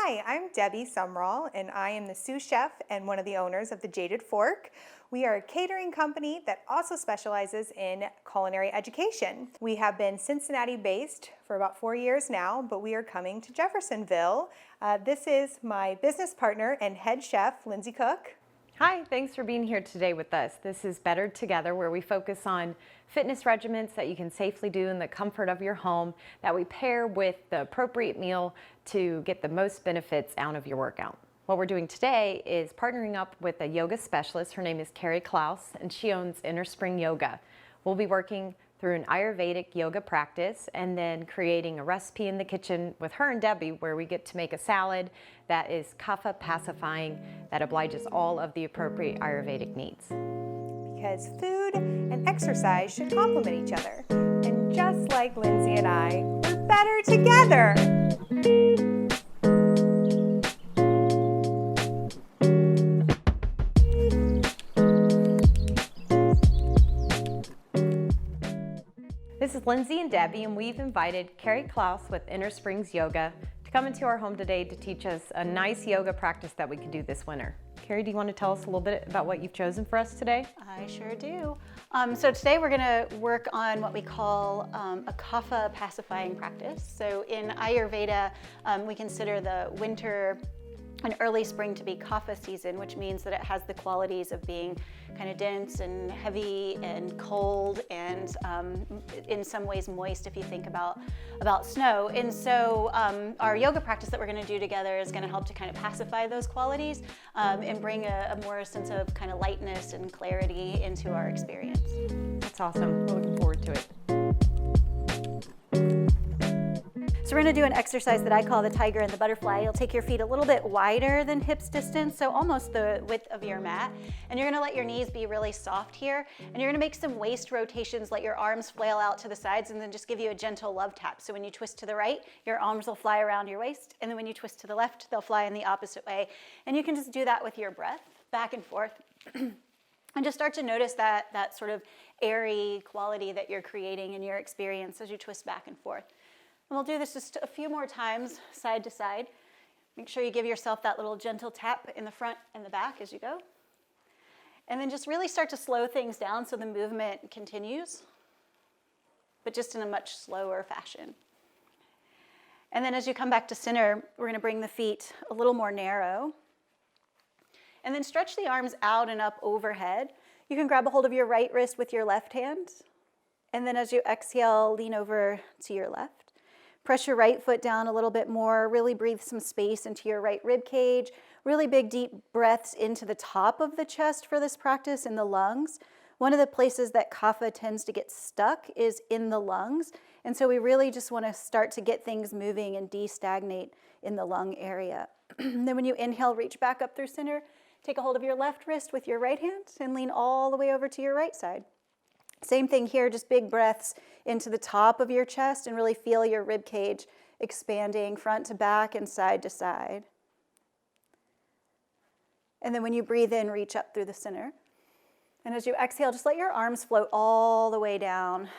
Hi, I'm Debbie Sumrall, and I am the sous chef and one of the owners of the Jaded Fork. We are a catering company that also specializes in culinary education. We have been Cincinnati-based for about 4 years now, but we are coming to Jeffersonville. This is my business partner and head chef, Lindsay Cook. Hi, thanks for being here today with us. This is Better Together, where we focus on fitness regimens that you can safely do in the comfort of your home, that we pair with the appropriate meal to get the most benefits out of your workout. What we're doing today is partnering up with a yoga specialist. Her name is Carrie Klaus, and she owns Inner Spring Yoga. We'll be working through an Ayurvedic yoga practice and then creating a recipe in the kitchen with her and Debbie where we get to make a salad that is kapha pacifying, that obliges all of the appropriate Ayurvedic needs. Because food and exercise should complement each other. And just like Lindsay and I, we're better together. This is Lindsay and Debbie, and we've invited Carrie Klaus with Inner Springs Yoga to come into our home today to teach us a nice yoga practice that we can do this winter. Carrie, do you want to tell us a little bit about what you've chosen for us today? I sure do. So today we're going to work on what we call a kapha pacifying practice. So in Ayurveda, we consider the winter and early spring to be kapha season, which means that it has the qualities of being kind of dense and heavy and cold and in some ways moist if you think about snow. And so our yoga practice that we're going to do together is going to help to kind of pacify those qualities and bring a more sense of kind of lightness and clarity into our experience. That's awesome. We're looking forward to it. So we're going to do an exercise that I call the tiger and the butterfly. You'll take your feet a little bit wider than hips distance, so almost the width of your mat. And you're going to let your knees be really soft here. And you're going to make some waist rotations, let your arms flail out to the sides, and then just give you a gentle love tap. So when you twist to the right, your arms will fly around your waist. And then when you twist to the left, they'll fly in the opposite way. And you can just do that with your breath, back and forth. And just start to notice that sort of airy quality that you're creating in your experience as you twist back and forth. And we'll do this just a few more times, side to side. Make sure you give yourself that little gentle tap in the front and the back as you go. And then just really start to slow things down so the movement continues, but just in a much slower fashion. And then as you come back to center, we're going to bring the feet a little more narrow. And then stretch the arms out and up overhead. You can grab a hold of your right wrist with your left hand. And then as you exhale, lean over to your left. Press your right foot down a little bit more. Really breathe some space into your right rib cage. Really big, deep breaths into the top of the chest for this practice in the lungs. One of the places that kapha tends to get stuck is in the lungs. And so we really just want to start to get things moving and de-stagnate in the lung area. Then when you inhale, reach back up through center. Take a hold of your left wrist with your right hand and lean all the way over to your right side. Same thing here, just big breaths into the top of your chest and really feel your rib cage expanding front to back and side to side. And then when you breathe in, reach up through the center. And as you exhale, just let your arms float all the way down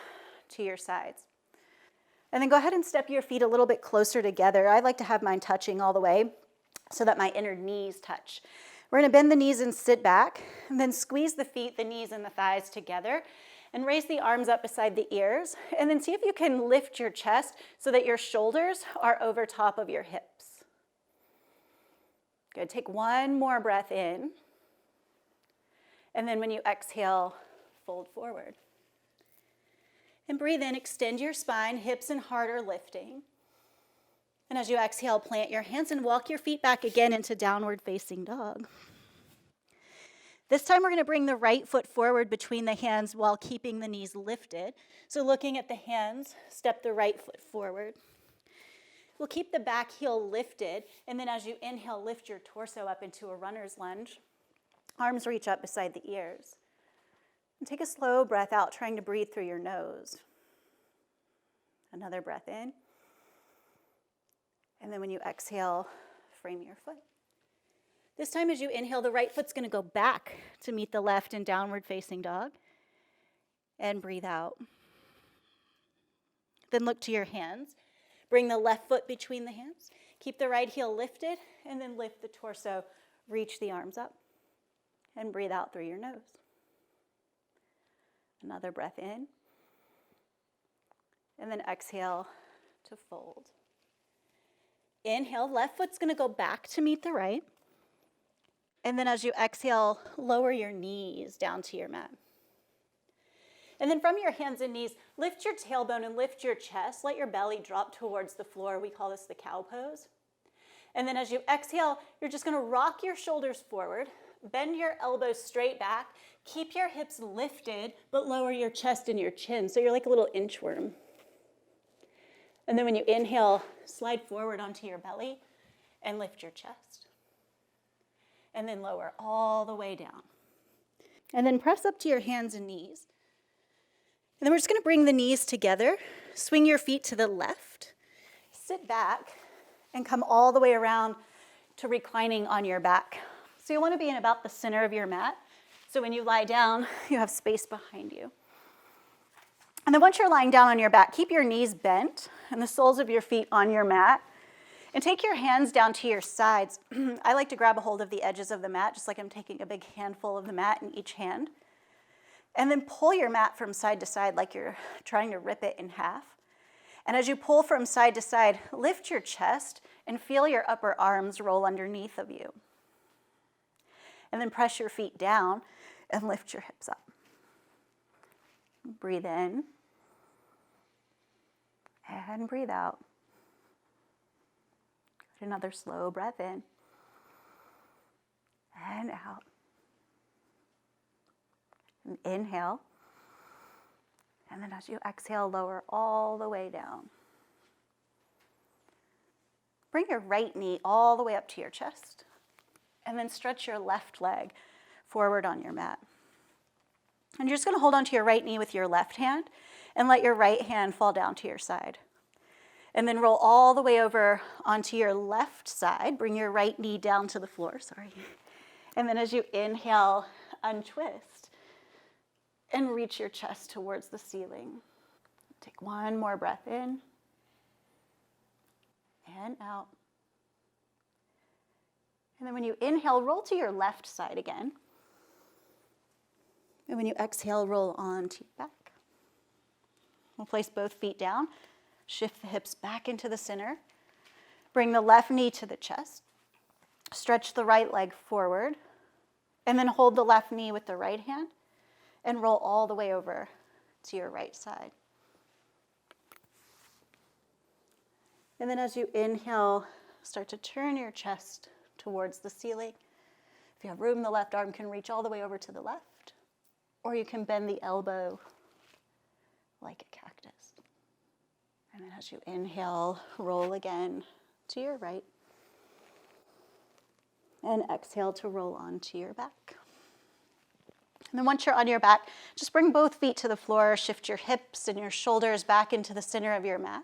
to your sides. And then go ahead and step your feet a little bit closer together. I like to have mine touching all the way so that my inner knees touch. We're going to bend the knees and sit back, and then squeeze the feet, the knees, and the thighs together. And raise the arms up beside the ears. And then see if you can lift your chest so that your shoulders are over top of your hips. Good. Take one more breath in. And then when you exhale, fold forward. And breathe in, extend your spine, hips and heart are lifting. And as you exhale, plant your hands and walk your feet back again into downward facing dog. This time we're going to bring the right foot forward between the hands while keeping the knees lifted. So looking at the hands, step the right foot forward. We'll keep the back heel lifted, and then as you inhale, lift your torso up into a runner's lunge. Arms reach up beside the ears. And take a slow breath out, trying to breathe through your nose. Another breath in. And then when you exhale, frame your foot. This time as you inhale, the right foot's going to go back to meet the left in downward facing dog. And breathe out. Then look to your hands. Bring the left foot between the hands. Keep the right heel lifted, and then lift the torso. Reach the arms up, and breathe out through your nose. Another breath in, and then exhale to fold. Inhale, left foot's gonna go back to meet the right. And then as you exhale, lower your knees down to your mat. And then from your hands and knees, lift your tailbone and lift your chest. Let your belly drop towards the floor. We call this the cow pose. And then as you exhale, you're just gonna rock your shoulders forward, bend your elbows straight back, keep your hips lifted, but lower your chest and your chin. So you're like a little inchworm. And then when you inhale, slide forward onto your belly and lift your chest. And then lower all the way down. And then press up to your hands and knees. And then we're just gonna bring the knees together, swing your feet to the left, sit back, and come all the way around to reclining on your back. So you wanna be in about the center of your mat. So when you lie down, you have space behind you. And then once you're lying down on your back, keep your knees bent and the soles of your feet on your mat. And take your hands down to your sides. I like to grab a hold of the edges of the mat, just like I'm taking a big handful of the mat in each hand. And then pull your mat from side to side like you're trying to rip it in half. And as you pull from side to side, lift your chest and feel your upper arms roll underneath of you. And then press your feet down and lift your hips up. Breathe in. And breathe out. Another slow breath in. And out. And inhale. And then as you exhale, lower all the way down. Bring your right knee all the way up to your chest. And then stretch your left leg forward on your mat. And you're just gonna hold onto your right knee with your left hand and let your right hand fall down to your side. And then roll all the way over onto your left side. Bring your right knee down to the floor, sorry. And then as you inhale, untwist and reach your chest towards the ceiling. Take one more breath in and out. And then when you inhale, roll to your left side again. And when you exhale, roll onto your back. We'll place both feet down. Shift the hips back into the center. Bring the left knee to the chest. Stretch the right leg forward. And then hold the left knee with the right hand and roll all the way over to your right side. And then as you inhale, start to turn your chest towards the ceiling. If you have room, the left arm can reach all the way over to the left, or you can bend the elbow like a cactus. And then as you inhale, roll again to your right. And exhale to roll onto your back. And then once you're on your back, just bring both feet to the floor, shift your hips and your shoulders back into the center of your mat.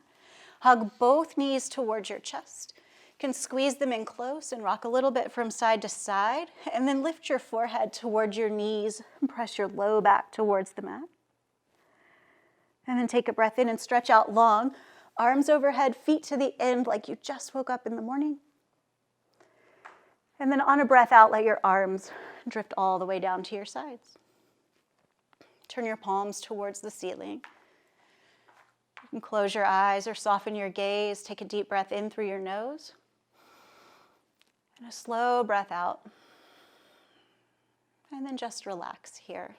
Hug both knees towards your chest. You can squeeze them in close and rock a little bit from side to side, and then lift your forehead towards your knees and press your low back towards the mat. And then take a breath in and stretch out long, arms overhead, feet to the end like you just woke up in the morning. And then on a breath out, let your arms drift all the way down to your sides. Turn your palms towards the ceiling. You can close your eyes or soften your gaze. Take a deep breath in through your nose. And a slow breath out. And then just relax here.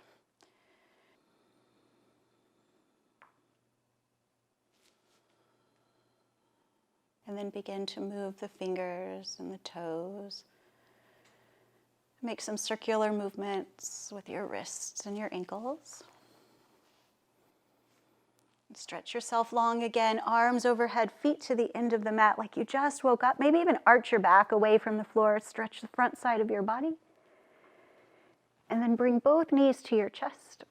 And then begin to move the fingers and the toes. Make some circular movements with your wrists and your ankles. And stretch yourself long again, arms overhead, feet to the end of the mat like you just woke up. Maybe even arch your back away from the floor, stretch the front side of your body. And then bring both knees to your chest.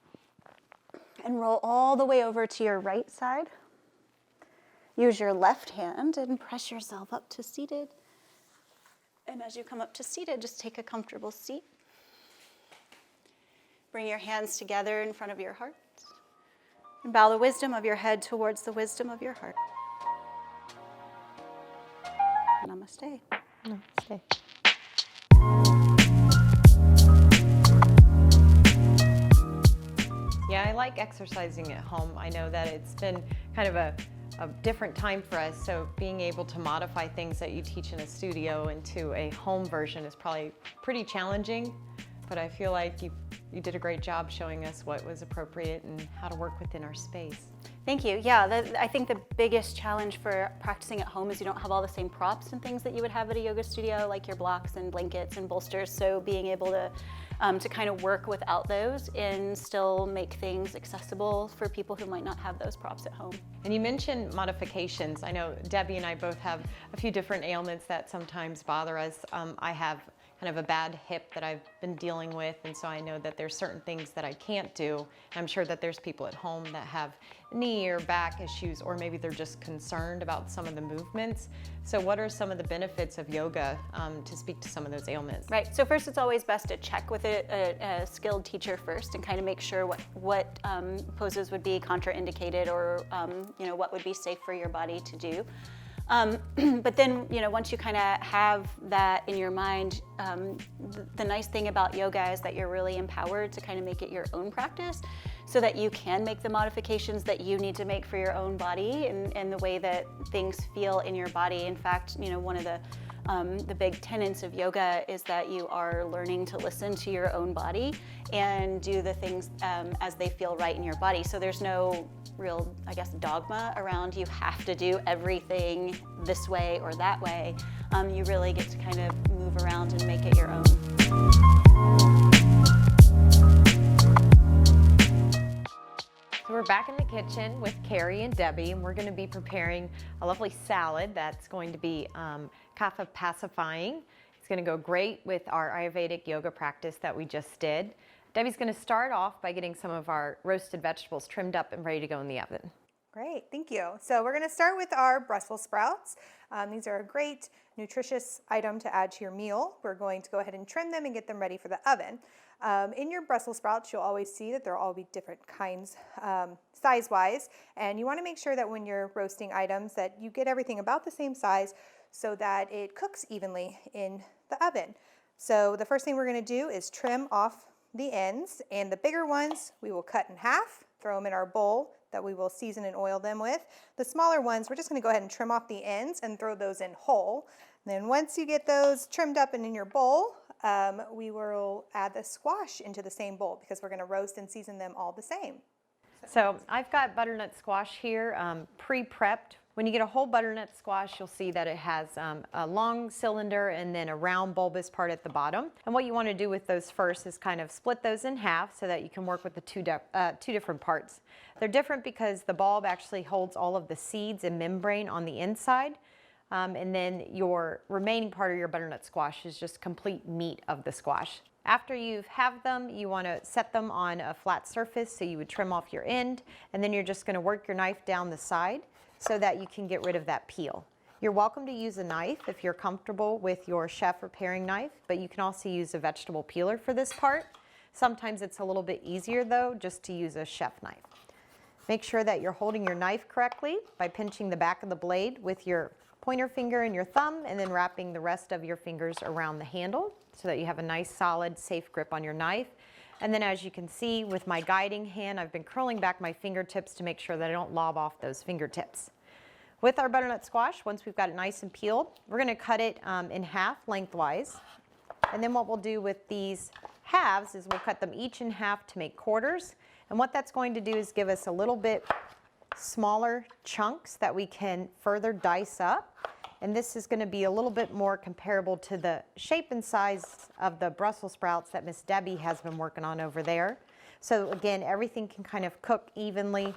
And roll all the way over to your right side. Use your left hand and press yourself up to seated. And as you come up to seated, just take a comfortable seat. Bring your hands together in front of your heart. And bow the wisdom of your head towards the wisdom of your heart. Namaste. No, stay. Yeah, I like exercising at home. I know that it's been kind of a different time for us, so being able to modify things that you teach in a studio into a home version is probably pretty challenging, but I feel like you did a great job showing us what was appropriate and how to work within our space. Thank you. Yeah, I think the biggest challenge for practicing at home is you don't have all the same props and things that you would have at a yoga studio, like your blocks and blankets and bolsters. So being able to kind of work without those and still make things accessible for people who might not have those props at home. And you mentioned modifications. I know Debbie and I both have a few different ailments that sometimes bother us. I have kind of a bad hip that I've been dealing with, and so I know that there's certain things that I can't do. I'm sure that there's people at home that have knee or back issues, or maybe they're just concerned about some of the movements. So what are some of the benefits of yoga to speak to some of those ailments? Right, so first it's always best to check with a skilled teacher first and kind of make sure what poses would be contraindicated or what would be safe for your body to do. But then, once you kind of have that in your mind, the nice thing about yoga is that you're really empowered to kind of make it your own practice so that you can make the modifications that you need to make for your own body and the way that things feel in your body. In fact, one of the big tenets of yoga is that you are learning to listen to your own body and do the things as they feel right in your body. So there's no real, dogma around you have to do everything this way or that way. You really get to kind of move around and make it your own. So we're back in the kitchen with Carrie and Debbie, and we're going to be preparing a lovely salad that's going to be kapha pacifying. It's going to go great with our Ayurvedic yoga practice that we just did. Debbie's going to start off by getting some of our roasted vegetables trimmed up and ready to go in the oven. Great, thank you. So we're going to start with our Brussels sprouts. These are a great nutritious item to add to your meal. We're going to go ahead and trim them and get them ready for the oven. In your Brussels sprouts, you'll always see that there'll all be different kinds size-wise, and you want to make sure that when you're roasting items that you get everything about the same size so that it cooks evenly in the oven. So the first thing we're going to do is trim off the ends, and the bigger ones we will cut in half, throw them in our bowl that we will season and oil them with. The smaller ones, we're just going to go ahead and trim off the ends and throw those in whole. And then once you get those trimmed up and in your bowl, we will add the squash into the same bowl because we're going to roast and season them all the same. So I've got butternut squash here pre-prepped. When you get a whole butternut squash, you'll see that it has a long cylinder and then a round bulbous part at the bottom. And what you want to do with those first is kind of split those in half so that you can work with the two different parts. They're different because the bulb actually holds all of the seeds and membrane on the inside. And then your remaining part of your butternut squash is just complete meat of the squash. After you have them, you want to set them on a flat surface, so you would trim off your end, and then you're just going to work your knife down the side so that you can get rid of that peel. You're welcome to use a knife if you're comfortable with your chef or paring knife, but you can also use a vegetable peeler for this part. Sometimes it's a little bit easier though just to use a chef knife. Make sure that you're holding your knife correctly by pinching the back of the blade with your pointer finger and your thumb, and then wrapping the rest of your fingers around the handle so that you have a nice solid safe grip on your knife. And then as you can see with my guiding hand, I've been curling back my fingertips to make sure that I don't lob off those fingertips. With our butternut squash, once we've got it nice and peeled, we're going to cut it in half lengthwise. And then what we'll do with these halves is we'll cut them each in half to make quarters. And what that's going to do is give us a little bit smaller chunks that we can further dice up. And this is going to be a little bit more comparable to the shape and size of the Brussels sprouts that Miss Debbie has been working on over there. So again, everything can kind of cook evenly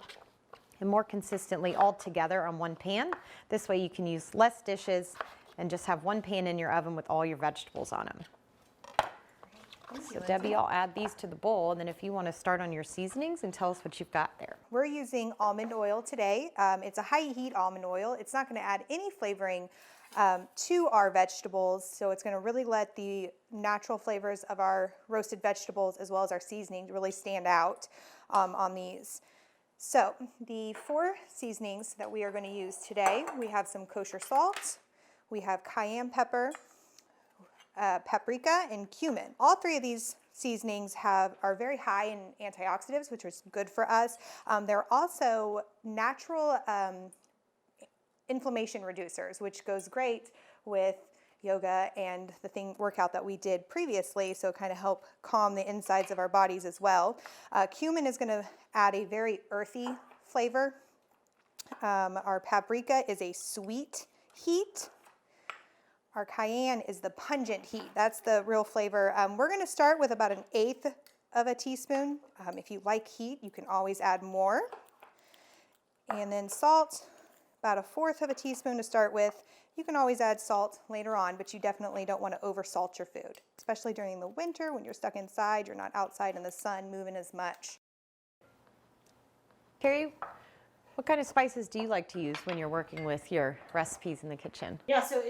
and more consistently all together on one pan. This way you can use less dishes and just have one pan in your oven with all your vegetables on them. So Debbie, I'll add these to the bowl, and then if you want to start on your seasonings and tell us what you've got there. We're using almond oil today. It's a high heat almond oil. It's not going to add any flavoring to our vegetables, so it's going to really let the natural flavors of our roasted vegetables as well as our seasoning really stand out on these. So the 4 seasonings that we are going to use today, we have some kosher salt, we have cayenne pepper, paprika, and cumin. All three of these seasonings are very high in antioxidants, which is good for us. They're also natural inflammation reducers, which goes great with yoga and the workout that we did previously, so kind of help calm the insides of our bodies as well. Cumin is going to add a very earthy flavor. Our paprika is a sweet heat. Our cayenne is the pungent heat. That's the real flavor. We're going to start with about 1/8 of a teaspoon. If you like heat, you can always add more. And then salt, about 1/4 of a teaspoon to start with. You can always add salt later on, but you definitely don't want to oversalt your food, especially during the winter when you're stuck inside, you're not outside in the sun moving as much. Carrie, what kind of spices do you like to use when you're working with your recipes in the kitchen? Yeah, so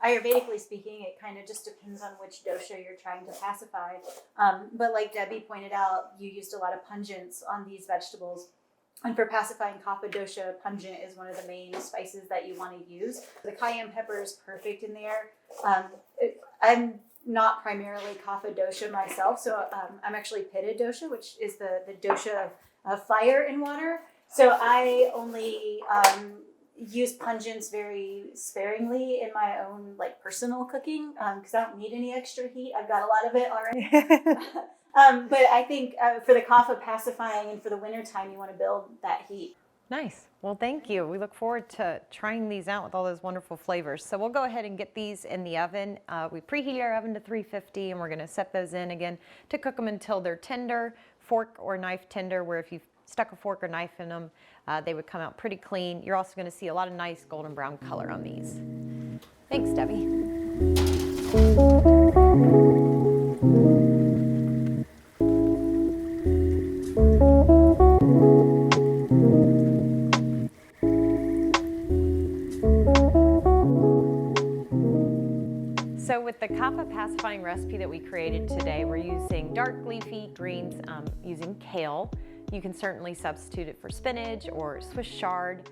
Ayurvedically speaking, it kind of just depends on which dosha you're trying to pacify. But like Debbie pointed out, you used a lot of pungents on these vegetables. And for pacifying kapha dosha, pungent is one of the main spices that you want to use. The cayenne pepper is perfect in there. I'm not primarily kapha dosha myself, so I'm actually pitta dosha, which is the dosha of fire and water. So I only use pungents very sparingly in my own like personal cooking because I don't need any extra heat. I've got a lot of it already. But I think for the kapha pacifying and for the wintertime, you want to build that heat. Nice. Well, thank you. We look forward to trying these out with all those wonderful flavors. So we'll go ahead and get these in the oven. We preheat our oven to 350, and we're going to set those in again to cook them until they're tender, fork or knife tender, where if you've stuck a fork or knife in them, they would come out pretty clean. You're also going to see a lot of nice golden brown color on these. Thanks, Debbie. So with the kapha pacifying recipe that we created today, we're using dark leafy greens using kale. You can certainly substitute it for spinach or Swiss chard.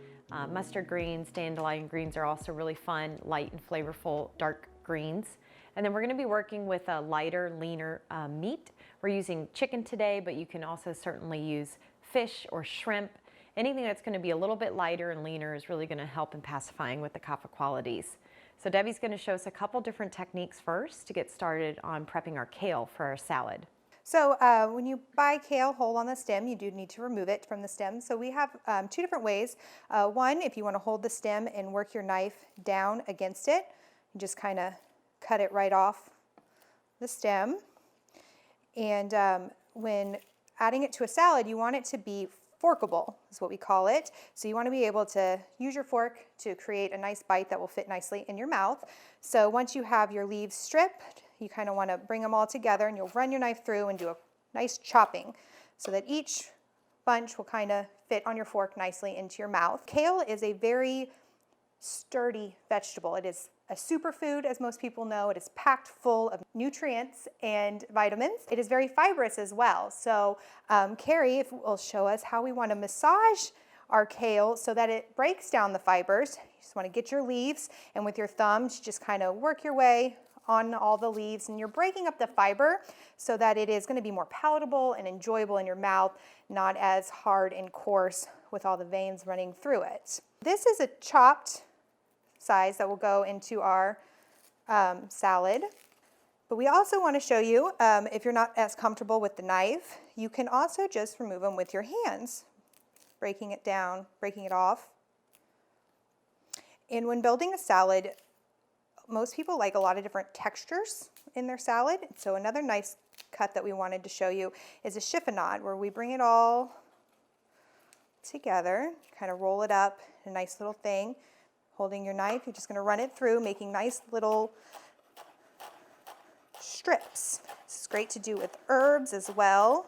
Mustard greens, dandelion greens are also really fun, light and flavorful dark greens. And then we're going to be working with a lighter, leaner meat. We're using chicken today, but you can also certainly use fish or shrimp. Anything that's going to be a little bit lighter and leaner is really going to help in pacifying with the kapha qualities. So Debbie's going to show us a couple different techniques first to get started on prepping our kale for our salad. So when you buy kale whole on the stem, you do need to remove it from the stem. So we have two different ways. One, if you want to hold the stem and work your knife down against it, you just kind of cut it right off the stem. And when adding it to a salad, you want it to be forkable, is what we call it. So you want to be able to use your fork to create a nice bite that will fit nicely in your mouth. So once you have your leaves stripped, you kind of want to bring them all together, and you'll run your knife through and do a nice chopping so that each bunch will kind of fit on your fork nicely into your mouth. Kale is a very sturdy vegetable. It is a superfood, as most people know. It is packed full of nutrients and vitamins. It is very fibrous as well. So Carrie will show us how we want to massage our kale so that it breaks down the fibers. You just want to get your leaves, and with your thumbs, just kind of work your way on all the leaves, and you're breaking up the fiber so that it is going to be more palatable and enjoyable in your mouth, not as hard and coarse with all the veins running through it. This is a chopped size that will go into our salad. But we also want to show you, if you're not as comfortable with the knife, you can also just remove them with your hands, breaking it down, breaking it off. And when building a salad, most people like a lot of different textures in their salad. So another nice cut that we wanted to show you is a chiffonade, where we bring it all together, kind of roll it up in a nice little thing. Holding your knife, you're just going to run it through, making nice little strips. This is great to do with herbs as well,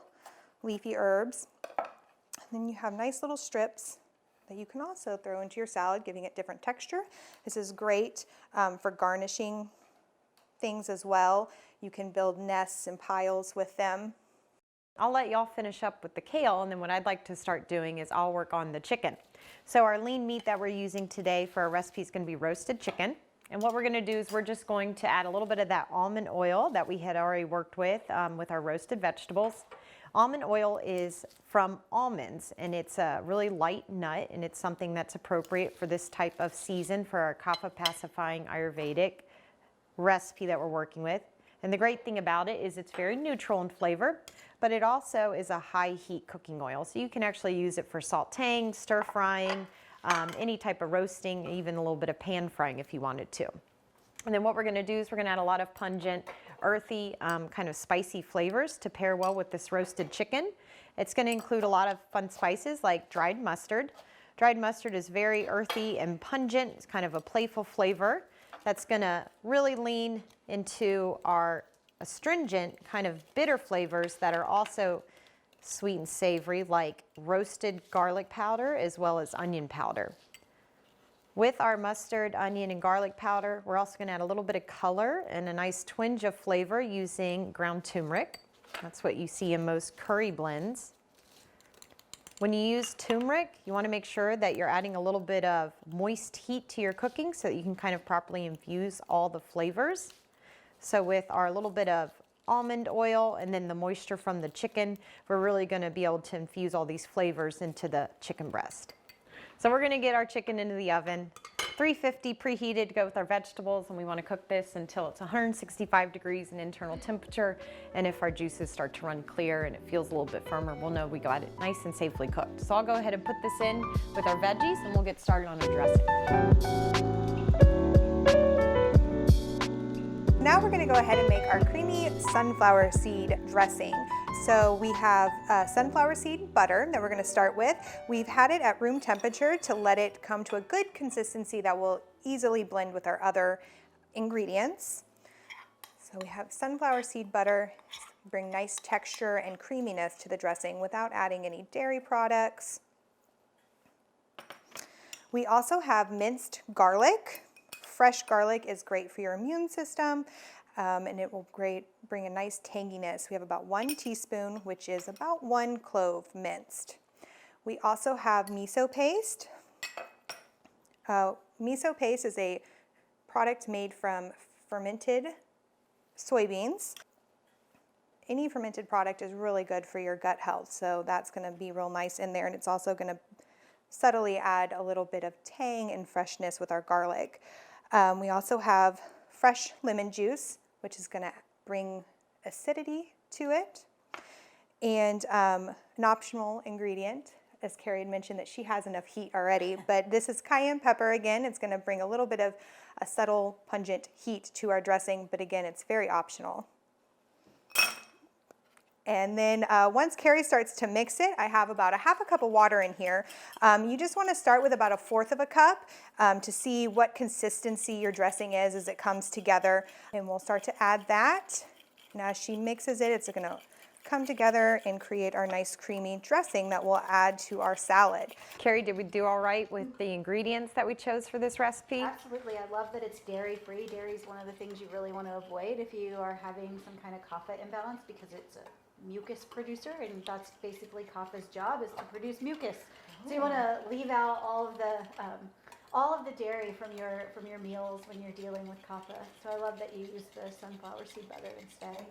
leafy herbs. And then you have nice little strips that you can also throw into your salad, giving it different texture. This is great for garnishing things as well. You can build nests and piles with them. I'll let y'all finish up with the kale, and then what I'd like to start doing is I'll work on the chicken. So our lean meat that we're using today for our recipe is going to be roasted chicken. And what we're going to do is we're just going to add a little bit of that almond oil that we had already worked with our roasted vegetables. Almond oil is from almonds, and it's a really light nut, and it's something that's appropriate for this type of season for our kapha pacifying Ayurvedic recipe that we're working with. And the great thing about it is it's very neutral in flavor, but it also is a high heat cooking oil. So you can actually use it for sauteing, stir frying, any type of roasting, even a little bit of pan frying if you wanted to. And then what we're going to do is we're going to add a lot of pungent, earthy, kind of spicy flavors to pair well with this roasted chicken. It's going to include a lot of fun spices like dried mustard. Dried mustard is very earthy and pungent. It's kind of a playful flavor that's going to really lean into our astringent, kind of bitter flavors that are also sweet and savory, like roasted garlic powder as well as onion powder. With our mustard, onion, and garlic powder, we're also going to add a little bit of color and a nice twinge of flavor using ground turmeric. That's what you see in most curry blends. When you use turmeric, you want to make sure that you're adding a little bit of moist heat to your cooking so that you can kind of properly infuse all the flavors. So with our little bit of almond oil and then the moisture from the chicken, we're really going to be able to infuse all these flavors into the chicken breast. So we're going to get our chicken into the oven, 350 preheated to go with our vegetables, and we want to cook this until it's 165 degrees in internal temperature. And if our juices start to run clear and it feels a little bit firmer, we'll know we got it nice and safely cooked. So I'll go ahead and put this in with our veggies and we'll get started on our dressing. Now we're going to go ahead and make our creamy sunflower seed dressing. So we have sunflower seed butter that we're going to start with. We've had it at room temperature to let it come to a good consistency that will easily blend with our other ingredients. So we have sunflower seed butter, bring nice texture and creaminess to the dressing without adding any dairy products. We also have minced garlic. Fresh garlic is great for your immune system, and it will bring a nice tanginess. We have about 1 teaspoon, which is about 1 clove minced. We also have miso paste. Miso paste is a product made from fermented soybeans. Any fermented product is really good for your gut health, so that's going to be real nice in there, and it's also going to subtly add a little bit of tang and freshness with our garlic. We also have fresh lemon juice, which is going to bring acidity to it. And an optional ingredient, as Carrie had mentioned, that she has enough heat already, but this is cayenne pepper again. It's going to bring a little bit of a subtle, pungent heat to our dressing, but again, it's very optional. And then once Carrie starts to mix it, I have about a half a cup of water in here. You just want to start with about 1/4 of a cup to see what consistency your dressing is as it comes together. And we'll start to add that. And as she mixes it, it's going to come together and create our nice creamy dressing that we'll add to our salad. Carrie, did we do all right with the ingredients that we chose for this recipe? Absolutely. I love that it's dairy-free. Dairy is one of the things you really want to avoid if you are having some kind of kapha imbalance, because it's a mucus producer, and that's basically kapha's job, is to produce mucus. So you want to leave out all of the dairy from your meals when you're dealing with kapha. So I love that you use the sunflower seed butter instead.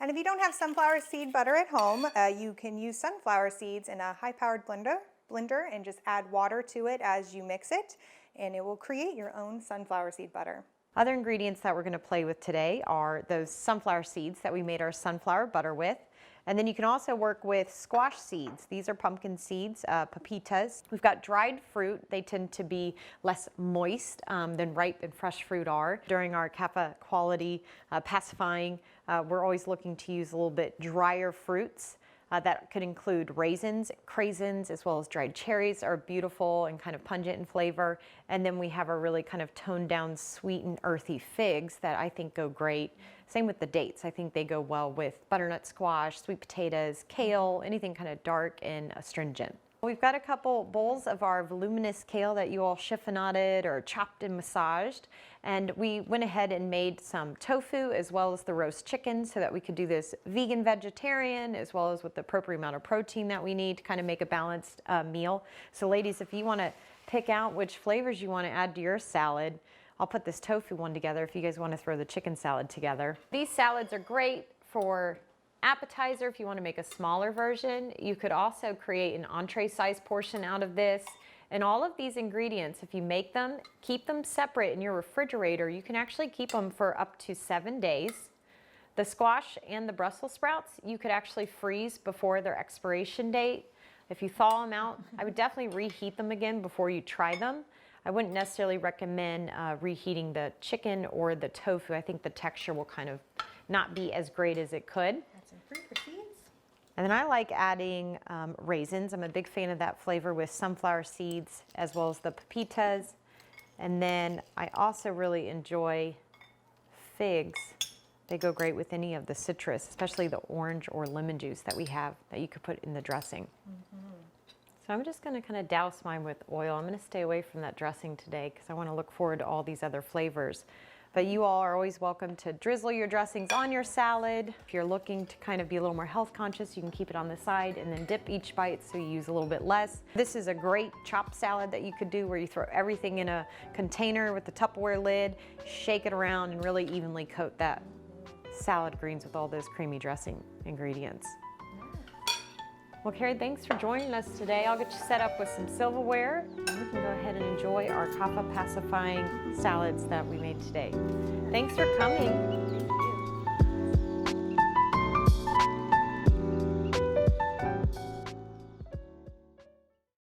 And if you don't have sunflower seed butter at home, you can use sunflower seeds in a high-powered blender and just add water to it as you mix it, and it will create your own sunflower seed butter. Other ingredients that we're going to play with today are those sunflower seeds that we made our sunflower butter with. And then you can also work with squash seeds. These are pumpkin seeds, pepitas. We've got dried fruit. They tend to be less moist than ripe and fresh fruit are. During our kapha quality pacifying, we're always looking to use a little bit drier fruits. That could include raisins, craisins, as well as dried cherries are beautiful and kind of pungent in flavor. And then we have a really kind of toned down sweet and earthy figs that I think go great. Same with the dates. I think they go well with butternut squash, sweet potatoes, kale, anything kind of dark and astringent. We've got a couple bowls of our voluminous kale that you all chiffonaded or chopped and massaged. And we went ahead and made some tofu as well as the roast chicken so that we could do this vegan vegetarian as well as with the appropriate amount of protein that we need to kind of make a balanced meal. So ladies, if you want to pick out which flavors you want to add to your salad, I'll put this tofu one together if you guys want to throw the chicken salad together. These salads are great for appetizer if you want to make a smaller version. You could also create an entree size portion out of this. And all of these ingredients, if you make them, keep them separate in your refrigerator, you can actually keep them for up to 7 days. The squash and the Brussels sprouts, you could actually freeze before their expiration date. If you thaw them out, I would definitely reheat them again before you try them. I wouldn't necessarily recommend reheating the chicken or the tofu. I think the texture will kind of not be as great as it could. That's some fruit for seeds. And then I like adding raisins. I'm a big fan of that flavor with sunflower seeds as well as the pepitas. And then I also really enjoy figs. They go great with any of the citrus, especially the orange or lemon juice that we have that you could put in the dressing. So I'm just going to kind of douse mine with oil. I'm going to stay away from that dressing today because I want to look forward to all these other flavors. But you all are always welcome to drizzle your dressings on your salad. If you're looking to kind of be a little more health conscious, you can keep it on the side and then dip each bite so you use a little bit less. This is a great chopped salad that you could do where you throw everything in a container with the Tupperware lid, shake it around, and really evenly coat that salad greens with all those creamy dressing ingredients. Well, Carrie, thanks for joining us today. I'll get you set up with some silverware, and we can go ahead and enjoy our kappa pacifying salads that we made today. Thanks for coming.